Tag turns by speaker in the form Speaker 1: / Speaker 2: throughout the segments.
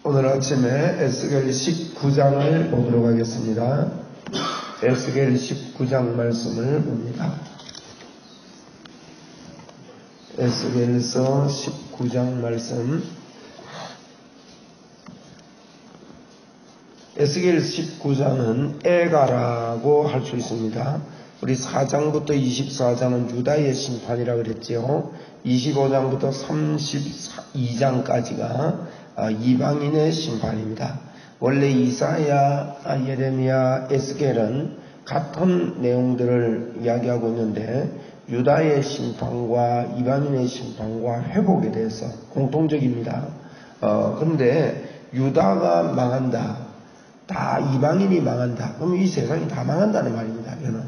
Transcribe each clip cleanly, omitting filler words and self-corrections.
Speaker 1: 오늘 아침에 에스겔 19장을 보도록 하겠습니다. 에스겔 19장 말씀을 봅니다. 에스겔서 19장 말씀. 에스겔 19장은 애가라고 할 수 있습니다. 우리 4장부터 24장은 유다의 심판이라고 그랬지요. 25장부터 32장까지가 이방인의 심판입니다. 원래 이사야, 예레미야, 에스겔은 같은 내용들을 이야기하고 있는데 유다의 심판과 이방인의 심판과 회복에 대해서 공통적입니다. 그런데 유다가 망한다, 다 이방인이 망한다, 그럼 이 세상이 다 망한다는 말입니다. 이거는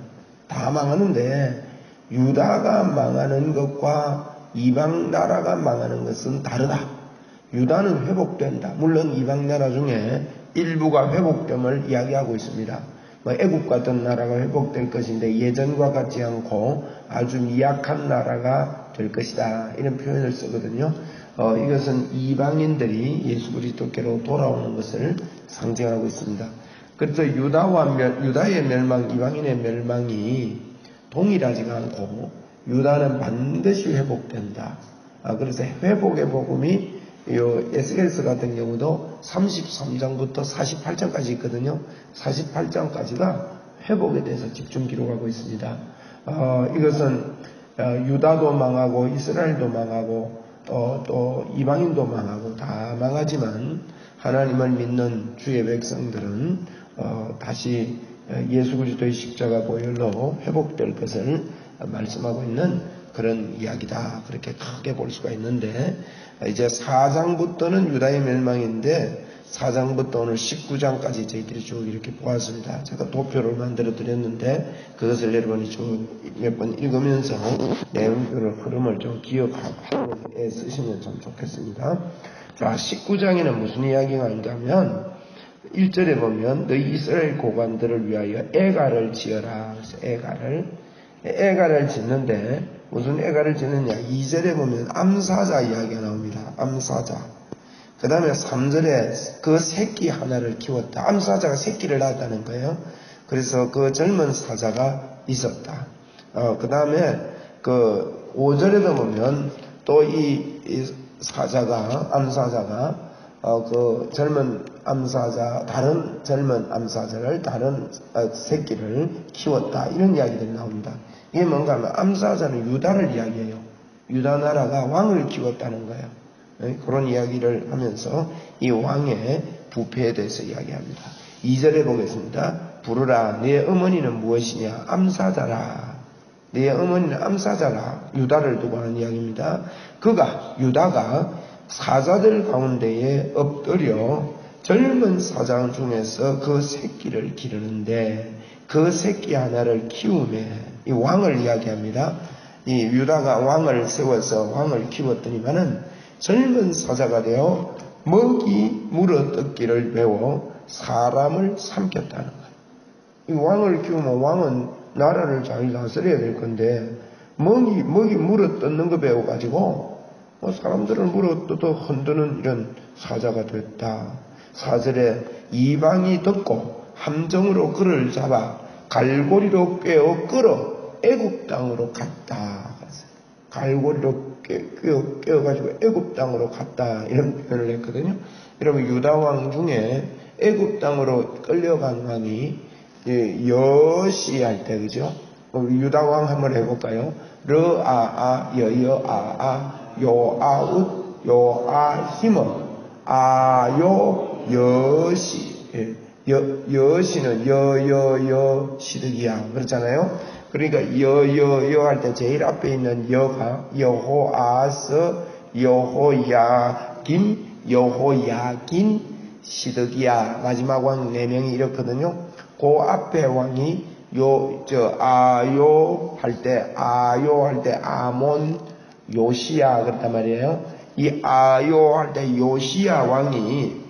Speaker 1: 다 망하는데 유다가 망하는 것과 이방 나라가 망하는 것은 다르다. 유다는 회복된다. 물론 이방 나라 중에 일부가 회복됨을 이야기하고 있습니다. 애국 같은 나라가 회복될 것인데 예전과 같지 않고 아주 미약한 나라가 될 것이다, 이런 표현을 쓰거든요. 이것은 이방인들이 예수 그리스도께로 돌아오는 것을 상징하고 있습니다. 그래서 유다의 멸망, 이방인의 멸망이 동일하지가 않고 유다는 반드시 회복된다. 그래서 회복의 복음이 에스겔서 같은 경우도 33장부터 48장까지 있거든요. 48장까지가 회복에 대해서 집중 기록하고 있습니다. 이것은 유다도 망하고 이스라엘도 망하고 또 이방인도 망하고 다 망하지만 하나님을 믿는 주의 백성들은 다시 예수 그리스도의 십자가 보혈로 회복될 것을 말씀하고 있는 그런 이야기다, 그렇게 크게 볼 수가 있는데, 이제 4장부터는 유다의 멸망인데 4장부터 오늘 19장까지 저희들이 쭉 이렇게 보았습니다. 제가 도표를 만들어 드렸는데 그것을 여러분이 쭉 몇 번 읽으면서 내용의 흐름을 좀 기억하고 쓰시면 참 좋겠습니다. 자, 19장에는 무슨 이야기가 있냐면 1절에 보면 너희 이스라엘 고관들을 위하여 애가를 지어라. 그래서 애가를 짓는데 무슨 애가를 짓느냐. 2절에 보면 암사자 이야기가 나옵니다. 암사자. 그 다음에 3절에 그 새끼 하나를 키웠다. 암사자가 새끼를 낳았다는 거예요. 그래서 그 젊은 사자가 있었다. 그 다음에 그 5절에도 보면 또 이 사자가, 암사자가 그 젊은 암사자, 다른 젊은 암사자를, 다른 새끼를 키웠다, 이런 이야기들이 나옵니다. 이게 뭔가 하면 암사자는 유다를 이야기해요. 유다 나라가 왕을 키웠다는 거예요. 그런 이야기를 하면서 이 왕의 부패에 대해서 이야기합니다. 2절에 보겠습니다. 부르라, 네 어머니는 무엇이냐? 암사자라. 네 어머니는 암사자라. 유다를 두고 하는 이야기입니다. 유다가 사자들 가운데에 엎드려 젊은 사자 중에서 그 새끼를 기르는데 그 새끼 하나를 키우매, 이 왕을 이야기합니다. 이 유다가 왕을 세워서 왕을 키웠더니만은 젊은 사자가 되어 먹이 물어 뜯기를 배워 사람을 삼켰다는 거예요. 이 왕을 키우면 왕은 나라를 잘 다스려야 될 건데 먹이 물어 뜯는 거 배워가지고 사람들을 물어 뜯어 흔드는 이런 사자가 됐다. 4절에 이방이 듣고 함정으로 그를 잡아 갈고리로 꿰어 끌어 애굽 땅으로 갔다. 갈고리로 꿰어가지고 애굽 땅으로 갔다, 이런 표현을 했거든요. 여러분, 유다 왕 중에 애굽 땅으로 끌려간 왕이 여시 할 때, 그죠? 유다 왕 한번 해볼까요? 르아아 여여아아 요아웃 요아히머 아요 여시. 여시는 여여여 시드기야, 그렇잖아요. 그러니까 여여여 할 때 제일 앞에 있는 여가 여호아스 여호야김 여호야긴 시드기야, 마지막 왕 4명이 이렇거든요. 그 앞에 왕이 아요 할 때 아몬 요시야 그랬단 말이에요. 이 아요 할 때 요시야 왕이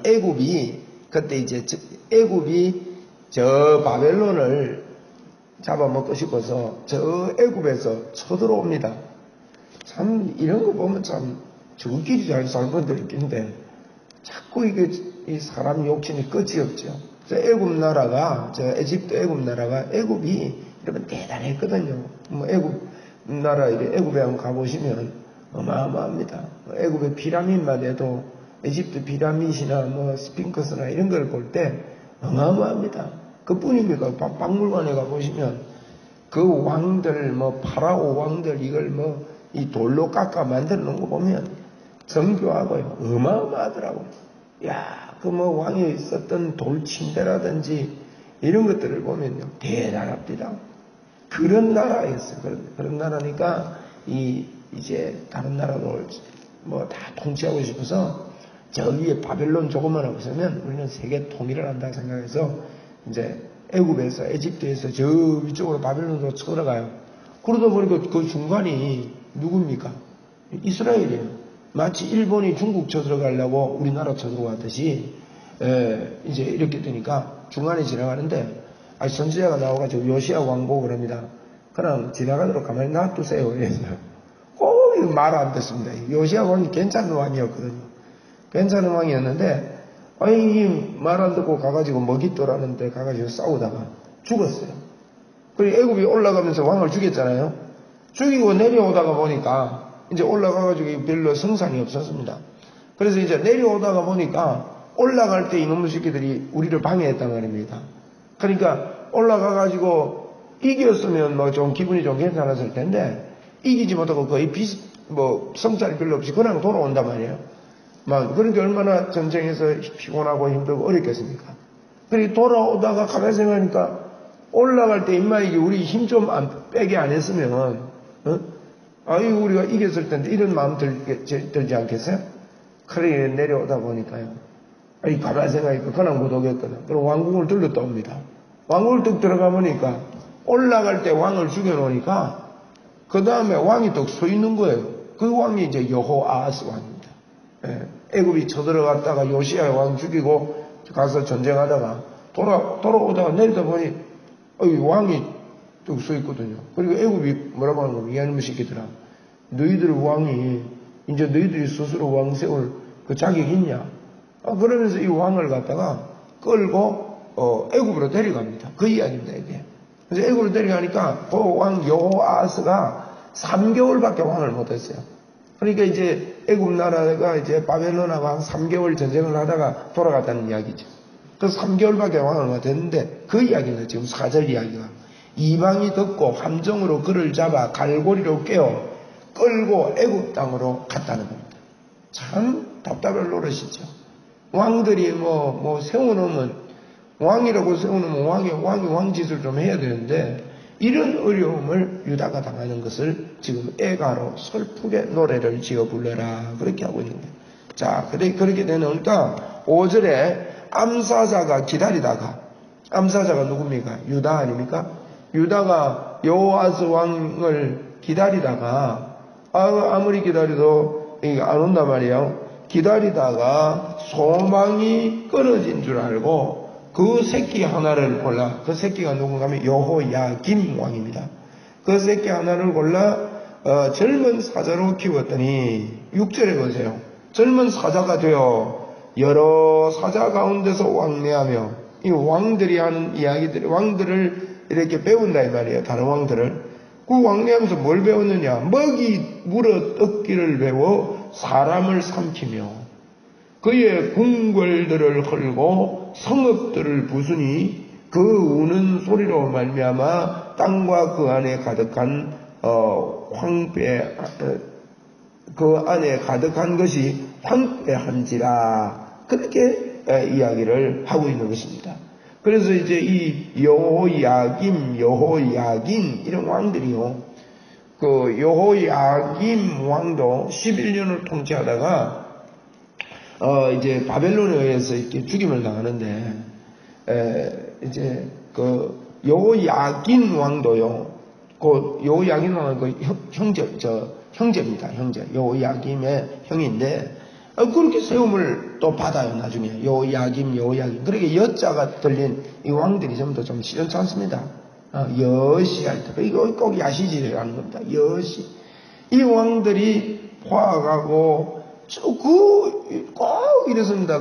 Speaker 1: 애굽이 그때 이제 애굽이 저 바벨론을 잡아먹고 싶어서 저 애굽에서 쳐들어옵니다. 참 이런 거 보면 참 저끼리 잘 살면 될 낀데 자꾸 이게 이 사람 욕심이 끝이 없죠. 애굽 나라가, 에집트 애굽 나라가, 애굽이 여러분 대단했거든요. 뭐 애굽 나라, 애굽에 한번 가보시면 어마어마합니다. 애굽의 피라밋만 해도 에집트 피라밋이나 뭐 스핑크스나 이런 걸 볼 때 어마어마합니다. 그뿐입니까? 박물관에 가보시면 그 왕들, 뭐 파라오 왕들 이걸 뭐 이 돌로 깎아 만들어 놓은 거 보면 정교하고요. 어마어마하더라고요. 야, 그 뭐 왕이 썼던 돌 침대라든지 이런 것들을 보면요. 대단합니다. 그런 나라였어요. 그런 나라니까 이제 다른 나라를 뭐 다 통치하고 싶어서 저 위에 바벨론 조금만 없으면 우리는 세계 통일을 한다 생각해서 이제 애굽에서 에집트에서 저 위쪽으로 바벨론으로 쳐들어가요. 그러다 보니까 그 중간이 누굽니까? 이스라엘이에요. 마치 일본이 중국 쳐들어가려고 우리나라 쳐들어갔듯이 이제 이렇게 되니까 중간에 지나가는데 선지자가 나와가지고 요시야 왕 보고 그럽니다. 그냥 지나가도록 가만히 놔두세요. 이랬어요. 꼭 말 안 듣습니다. 요시야 왕이 괜찮은 왕이었거든요. 괜찮은 왕이었는데 말 안 듣고 가가지고 먹잇돌하는데 가가지고 싸우다가 죽었어요. 그리고 애굽이 올라가면서 왕을 죽였잖아요. 죽이고 내려오다가 보니까 이제 올라가가지고 별로 성산이 없었습니다. 그래서 이제 내려오다가 보니까 올라갈 때 이놈의 새끼들이 우리를 방해했단 말입니다. 그러니까 올라가가지고 이겼으면 뭐 좀 기분이 좀 괜찮았을 텐데 이기지 못하고 거의 성찰이 별로 없이 그냥 돌아온단 말이에요. 그러니까 얼마나 전쟁에서 피곤하고 힘들고 어렵겠습니까? 그리고 돌아오다가 가만히 생각하니까 올라갈 때 이게 우리 힘 좀 빼게 안 했으면 우리가 이겼을 텐데 이런 마음 들지 않겠어요? 그래 내려오다 보니까요. 가만히 생각하니까 그냥 못 오겠거든. 그럼 왕궁을 들렀다 옵니다. 왕궁을 뚝 들어가 보니까 올라갈 때 왕을 죽여놓으니까 그 다음에 왕이 또 서 있는 거예요. 그 왕이 이제 여호아하스 왕입니다. 애굽이 쳐들어갔다가 요시야 왕 죽이고 가서 전쟁하다가 돌아오다가 내리다 보니 왕이 또 서 있거든요. 그리고 애굽이 뭐라고 하는 겁니까? 이놈의 새끼들아, 너희들 왕이 이제 너희들이 스스로 왕 세울 그 자격이 있냐? 그러면서 이 왕을 갖다가 끌고 애굽으로 데려갑니다. 그 이야기입니다, 이게. 그래서 애굽으로 데려가니까 그 왕 여호아하스가 3개월밖에 왕을 못했어요. 그러니까 이제 애굽 나라가 이제 바벨론하고 한 3개월 전쟁을 하다가 돌아갔다는 이야기죠. 그래서 3개월밖에 왕을 못했는데 그 이야기는 지금 4절 이야기가 이방이 듣고 함정으로 그를 잡아 갈고리로 깨어 끌고 애굽 땅으로 갔다는 겁니다. 참 답답할 노릇이죠. 왕들이 세워놓으면 왕이라고 세워놓으면 왕이 왕짓을 좀 해야 되는데 이런 어려움을 유다가 당하는 것을 지금 애가로 슬프게 노래를 지어 불러라 그렇게 하고 있는 거예요. 자, 그렇게 되니까 5절에 암사자가 기다리다가 암사자가 누굽니까? 유다 아닙니까? 유다가 여호아스 왕을 기다리다가 아무리 기다려도 안 온단 말이에요. 기다리다가 소망이 끊어진 줄 알고 그 새끼 하나를 골라, 그 새끼가 누군가 하면 여호야김 왕입니다. 그 새끼 하나를 골라 젊은 사자로 키웠더니 6절에 보세요. 젊은 사자가 되어 여러 사자 가운데서 왕래하며 이 왕들이 하는 이야기들, 왕들을 이렇게 배운다 이 말이에요. 다른 왕들을. 그 왕래하면서 뭘 배웠느냐? 먹이 물어 뜯기를 배워 사람을 삼키며 그의 궁궐들을 헐고 성읍들을 부수니 그 우는 소리로 말미암아 땅과 그 안에 가득한 그 안에 가득한 것이 황폐한지라 그렇게 이야기를 하고 있는 것입니다. 그래서 이제 이 여호야김, 여호야긴 이런 왕들이요. 그 여호야김 왕도 11년을 통치하다가 이제 바벨론에 의해서 이렇게 죽임을 당하는데 이제 그 여호야긴 왕도요. 그 여호야긴 왕은 그 형제입니다. 형제. 여호야김의 형인데 그렇게 세움을 또 받아요. 나중에 여호야김. 그렇게 여자가 들린 이 왕들이 전부 다 좀 시원치 않습니다. 여시 할 때 이거 꼭 야시지라는 겁니다. 여시. 이 왕들이 포악하고 꼭 이랬습니다.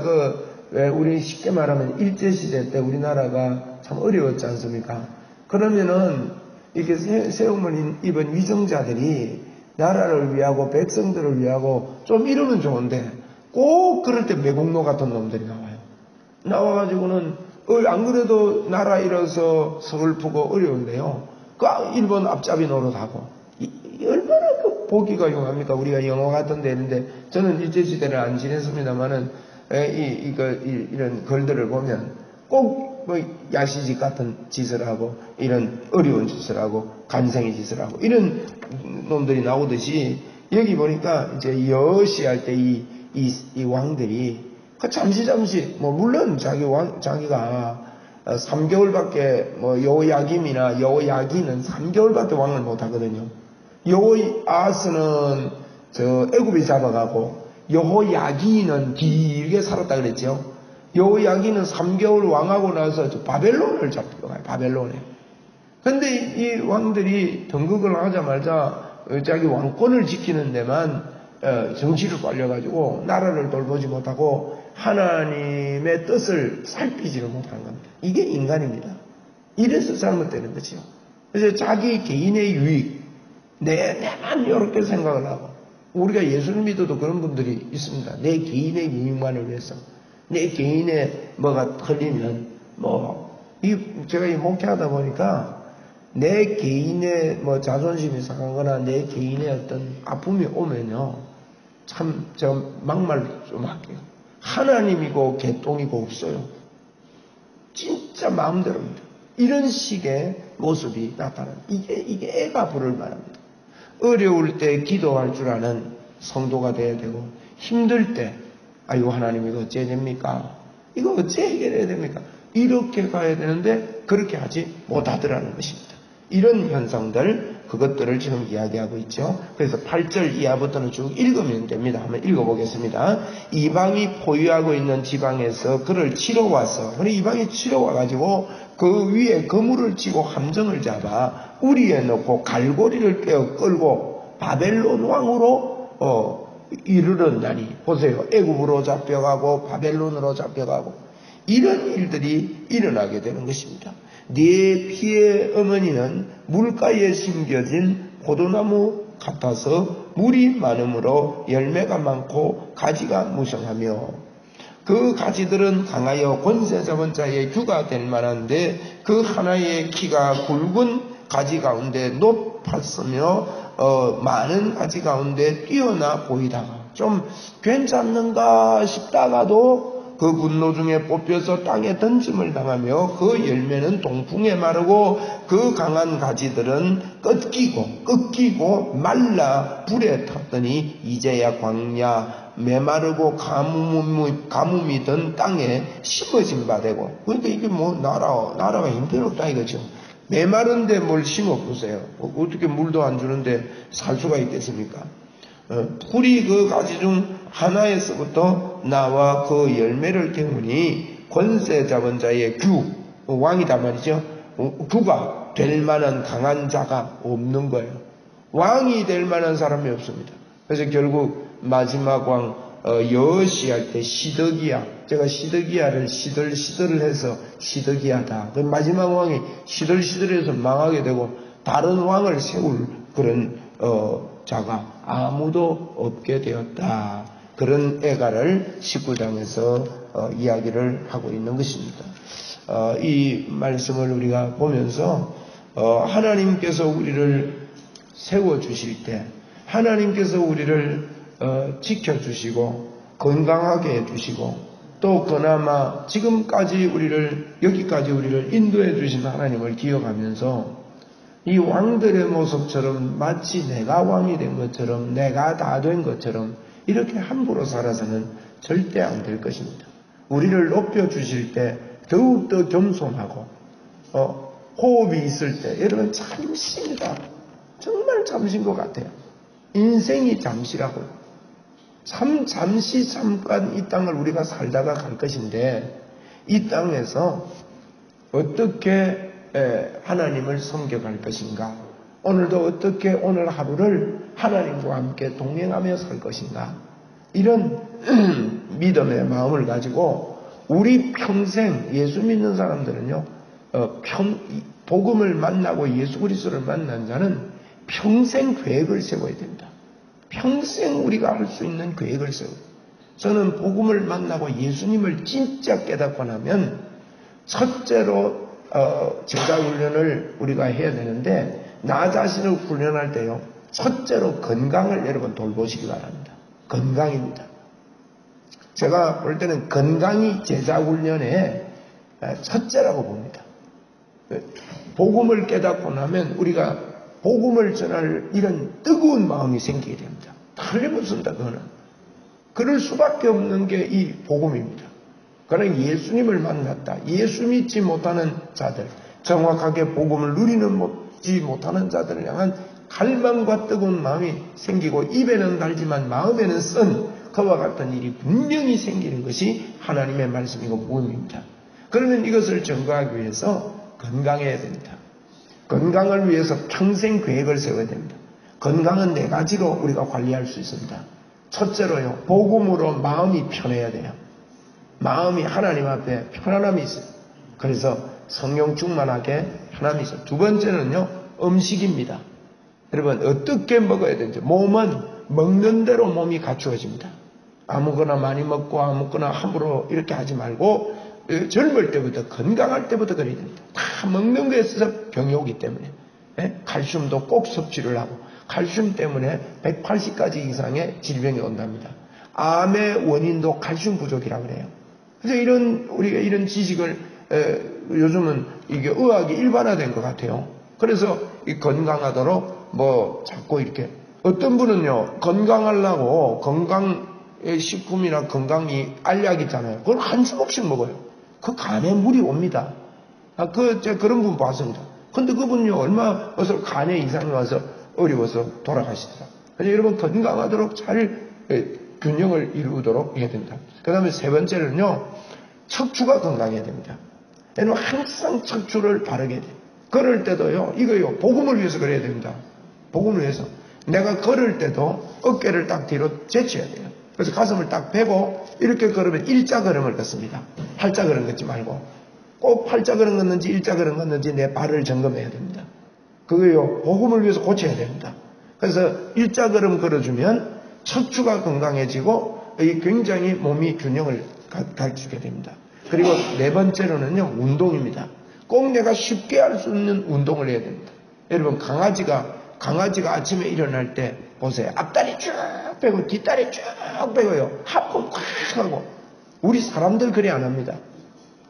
Speaker 1: 왜 우리 쉽게 말하면 일제시대 때 우리나라가 참 어려웠지 않습니까? 그러면은 이렇게 세움을 입은 위정자들이 나라를 위하고 백성들을 위하고 좀 이러면 좋은데 꼭 그럴 때 매국노 같은 놈들이 나와요. 나와가지고는 안 그래도 나라 잃어서 서글프고 어려운데요. 일본 앞잡이 노릇하고 얼마나 보기가 흉합니까? 우리가 영화 같은 데 있는데 저는 일제시대를 안 지냈습니다만은 이런 글들을 보면 꼭 뭐 야시직 같은 짓을 하고 이런 어려운 짓을 하고 간생의 짓을 하고 이런 놈들이 나오듯이 여기 보니까 이제 여시할 때 이 왕들이 잠시 뭐 물론 자기가 3개월밖에 뭐 여호야김이나 여호야기는 3개월밖에 왕을 못 하거든요. 여호아스는 애굽에 잡아가고 여호야기는 길게 살았다 그랬죠. 여호야기는 3개월 왕하고 나서 바벨론을 잡혀가요. 바벨론에. 근데 이 왕들이 등극을 하자마자 자기 왕권을 지키는 데만 정치를 빨려가지고 나라를 돌보지 못하고 하나님의 뜻을 살피지를 못한 겁니다. 이게 인간입니다. 이래서 잘못되는 거죠. 그래서 자기 개인의 유익, 내만 이렇게 생각을 하고 우리가 예수를 믿어도 그런 분들이 있습니다. 내 개인의 유익만을 위해서 내 개인의 뭐가 틀리면 제가 이 목회하다 보니까 내 개인의 뭐 자존심이 상하거나 내 개인의 어떤 아픔이 오면요 참 제가 막말 좀 할게요. 하나님이고 개똥이고 없어요. 진짜 마음대로입니다. 이런 식의 모습이 나타나는 이게 애가 부를 말합니다. 어려울 때 기도할 줄 아는 성도가 돼야 되고 힘들 때 아이고 하나님 이거 어째 됩니까? 이거 어째 해결해야 됩니까? 이렇게 가야 되는데 그렇게 하지 못하더라는 것입니다. 이런 현상들 그것들을 지금 이야기하고 있죠. 그래서 8절 이하부터는 쭉 읽으면 됩니다. 한번 읽어보겠습니다. 이방이 포위하고 있는 지방에서 그를 치러 와서 이방이 치러 와가지고 그 위에 거물을 치고 함정을 잡아 우리에 넣고 갈고리를 떼어 끌고 바벨론 왕으로 이르렀나니 보세요. 애굽으로 잡혀가고 바벨론으로 잡혀가고 이런 일들이 일어나게 되는 것입니다. 네 피의 어머니는 물가에 심겨진 포도나무 같아서 물이 많으므로 열매가 많고 가지가 무성하며 그 가지들은 강하여 권세 잡은 자의 규가 될 만한데 그 하나의 키가 굵은 가지 가운데 높았으며 많은 가지 가운데 뛰어나 보이다가 좀 괜찮는가 싶다가도 그 분노 중에 뽑혀서 땅에 던짐을 당하며 그 열매는 동풍에 마르고 그 강한 가지들은 꺾이고 말라 불에 탔더니 이제야 광야 메마르고 가뭄이 든 땅에 심어진 바 되고 그러니까 이게 뭐 나라가 힘들었다 이거죠. 메마른데 뭘 심어보세요. 어떻게 물도 안 주는데 살 수가 있겠습니까? 풀이 그 가지 중 하나에서부터 나와 그 열매를 태우니 권세 잡은 자의 왕이다 말이죠. 규가 될 만한 강한 자가 없는 거예요. 왕이 될 만한 사람이 없습니다. 그래서 결국 마지막 왕 여호시할 때 시드기야, 제가 시드기야를 시들시들을 해서 시드기야다. 그 마지막 왕이 시들시들해서 망하게 되고 다른 왕을 세울 그런 자가 아무도 없게 되었다. 그런 애가를 19장에서 이야기를 하고 있는 것입니다. 이 말씀을 우리가 보면서 하나님께서 우리를 세워주실 때 하나님께서 우리를 지켜주시고 건강하게 해주시고 또 그나마 지금까지 여기까지 우리를 인도해 주신 하나님을 기억하면서 이 왕들의 모습처럼 마치 내가 왕이 된 것처럼 내가 다 된 것처럼 이렇게 함부로 살아서는 절대 안 될 것입니다. 우리를 높여주실 때 더욱더 겸손하고 호흡이 있을 때 여러분 잠시입니다. 정말 잠시인 것 같아요. 인생이 잠시라고요. 잠깐 이 땅을 우리가 살다가 갈 것인데 이 땅에서 어떻게 하나님을 섬겨갈 것인가? 오늘도 어떻게 오늘 하루를 하나님과 함께 동행하며 살 것인가? 이런 믿음의 마음을 가지고 우리 평생 예수 믿는 사람들은요, 복음을 만나고 예수 그리스도를 만난 자는 평생 계획을 세워야 됩니다. 평생 우리가 할 수 있는 계획을 세워야 됩니다. 저는 복음을 만나고 예수님을 진짜 깨닫고 나면 첫째로 제자 훈련을 우리가 해야 되는데, 나 자신을 훈련할 때요, 첫째로 건강을 여러분 돌보시기 바랍니다. 건강입니다. 제가 볼 때는 건강이 제자 훈련의 첫째라고 봅니다. 복음을 깨닫고 나면 우리가 복음을 전할 이런 뜨거운 마음이 생기게 됩니다. 틀림없습니다. 그거는. 그럴 수밖에 없는 게 이 복음입니다. 그러나 예수님을 만났다. 예수 믿지 못하는 자들, 정확하게 복음을 누리지 못하는 자들을 향한 갈망과 뜨거운 마음이 생기고, 입에는 달지만 마음에는 쓴 그와 같은 일이 분명히 생기는 것이 하나님의 말씀이고 복음입니다. 그러면 이것을 증거하기 위해서 건강해야 됩니다. 건강을 위해서 평생 계획을 세워야 됩니다. 건강은 4가지로 우리가 관리할 수 있습니다. 첫째로요, 복음으로 마음이 편해야 돼요. 마음이 하나님 앞에 편안함이 있어요. 그래서 성령 충만하게 편함이 있어요. 두 번째는요, 음식입니다. 여러분, 어떻게 먹어야 되는지. 몸은 먹는 대로 몸이 갖추어집니다. 아무거나 많이 먹고 아무거나 함부로 이렇게 하지 말고, 젊을 때부터, 건강할 때부터 그래야 됩니다. 다 먹는 거에 있어서 병이 오기 때문에. 칼슘도 꼭 섭취를 하고, 칼슘 때문에 180가지 이상의 질병이 온답니다. 암의 원인도 칼슘 부족이라고 그래요. 그래서 우리가 이런 지식을, 요즘은 이게 의학이 일반화된 것 같아요. 그래서 이 건강하도록 자꾸 이렇게, 어떤 분은요, 건강하려고 건강의 식품이나 건강이 알약 있잖아요. 그걸 한 주먹씩 먹어요. 그 간에 물이 옵니다. 제가 그런 분 봤습니다. 근데 그분요, 얼마 어서 간에 이상이 와서 어려워서 돌아가시더라. 그래서 여러분, 건강하도록 잘 균형을 이루도록 해야 됩니다. 그 다음에 세 번째는요, 척추가 건강해야 됩니다. 여러분, 항상 척추를 바르게 돼요. 걸을 때도요, 이거요, 복음을 위해서 그래야 됩니다. 복음을 위해서. 내가 걸을 때도 어깨를 딱 뒤로 제쳐야 돼요. 그래서 가슴을 딱 펴고 이렇게 걸으면 일자 걸음을 걷습니다. 팔자 걸음 걷지 말고. 꼭 팔자 걸음 걷는지 일자 걸음 걷는지 내 발을 점검해야 됩니다. 그거요, 복음을 위해서 고쳐야 됩니다. 그래서 일자 걸음 걸어주면 척추가 건강해지고 굉장히 몸이 균형을 갖추게 됩니다. 그리고 네 번째로는요, 운동입니다. 꼭 내가 쉽게 할 수 있는 운동을 해야 됩니다. 여러분, 강아지가 아침에 일어날 때 보세요. 앞다리 쭉 빼고 뒷다리 쭉 빼고요, 하품 꽉 하고. 우리 사람들 그래 안 합니다.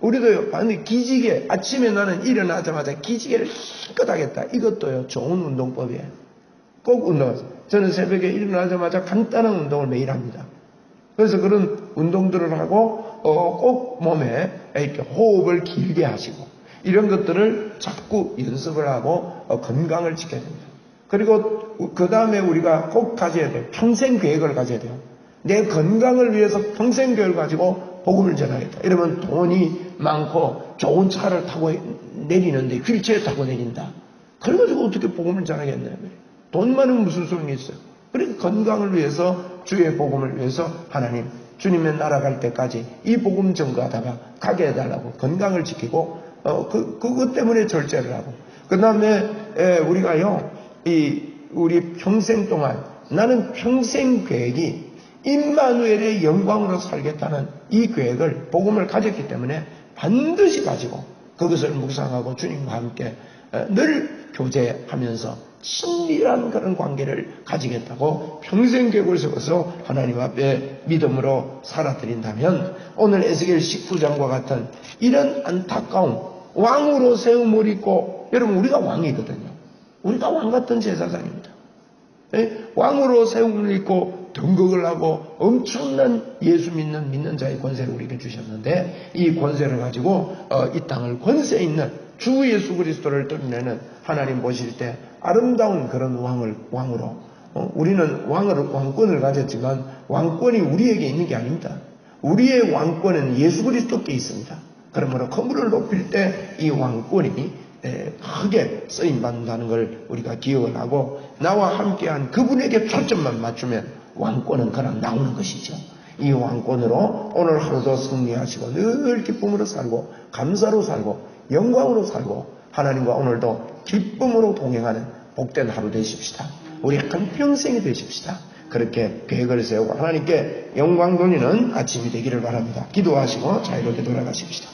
Speaker 1: 우리도요, 기지개, 아침에 나는 일어나자마자 기지개를 힘껏 하겠다. 이것도요, 좋은 운동법이에요. 꼭 운동하세요. 저는 새벽에 일어나자마자 간단한 운동을 매일 합니다. 그래서 그런 운동들을 하고, 꼭 몸에 이렇게 호흡을 길게 하시고, 이런 것들을 자꾸 연습을 하고, 건강을 지켜야 됩니다. 그리고 그 다음에 우리가 꼭 가져야 돼요. 평생 계획을 가져야 돼요. 내 건강을 위해서 평생 계획을 가지고 복음을 전하겠다. 이러면 돈이 많고 좋은 차를 타고 내리는데 휠체어 타고 내린다. 그래가지고 어떻게 복음을 전하겠나요? 돈 많으면 무슨 소용이 있어요? 그러니까 건강을 위해서, 주의 복음을 위해서 하나님, 주님의 나라 갈 때까지 이 복음 전거하다가 가게 해달라고 건강을 지키고, 그것 때문에 절제를 하고, 그 다음에 우리가요, 우리 평생 동안 나는 평생 계획이 임마누엘의 영광으로 살겠다는 이 계획을, 복음을 가졌기 때문에 반드시 가지고 그것을 묵상하고 주님과 함께 늘 교제하면서 친밀한 그런 관계를 가지겠다고 평생 계획을 세워서 하나님 앞에 믿음으로 살아드린다면, 오늘 에스겔 19장과 같은 이런 안타까운, 왕으로 세움을 입고, 여러분, 우리가 왕이거든요. 우리가 왕 같은 제사장입니다. 왕으로 세움을 입고 등극을 하고 엄청난 예수 믿는 자의 권세를 우리에게 주셨는데, 이 권세를 가지고 이 땅을 권세 있는 주 예수 그리스도를 드러내는, 하나님 보실 때 아름다운 그런 왕으로, 우리는 왕권을 가졌지만 왕권이 우리에게 있는 게 아닙니다. 우리의 왕권은 예수 그리스도께 있습니다. 그러므로 그분을 높일 때 이 왕권이 크게 쓰임받는다는 걸 우리가 기억을 하고, 나와 함께한 그분에게 초점만 맞추면 왕권은 그냥 나오는 것이죠. 이 왕권으로 오늘 하루도 승리하시고 늘 기쁨으로 살고 감사로 살고 영광으로 살고 하나님과 오늘도 기쁨으로 동행하는 복된 하루 되십시다. 우리 한평생이 되십시다. 그렇게 계획을 세우고 하나님께 영광 돌리는 아침이 되기를 바랍니다. 기도하시고 자유롭게 돌아가십시다.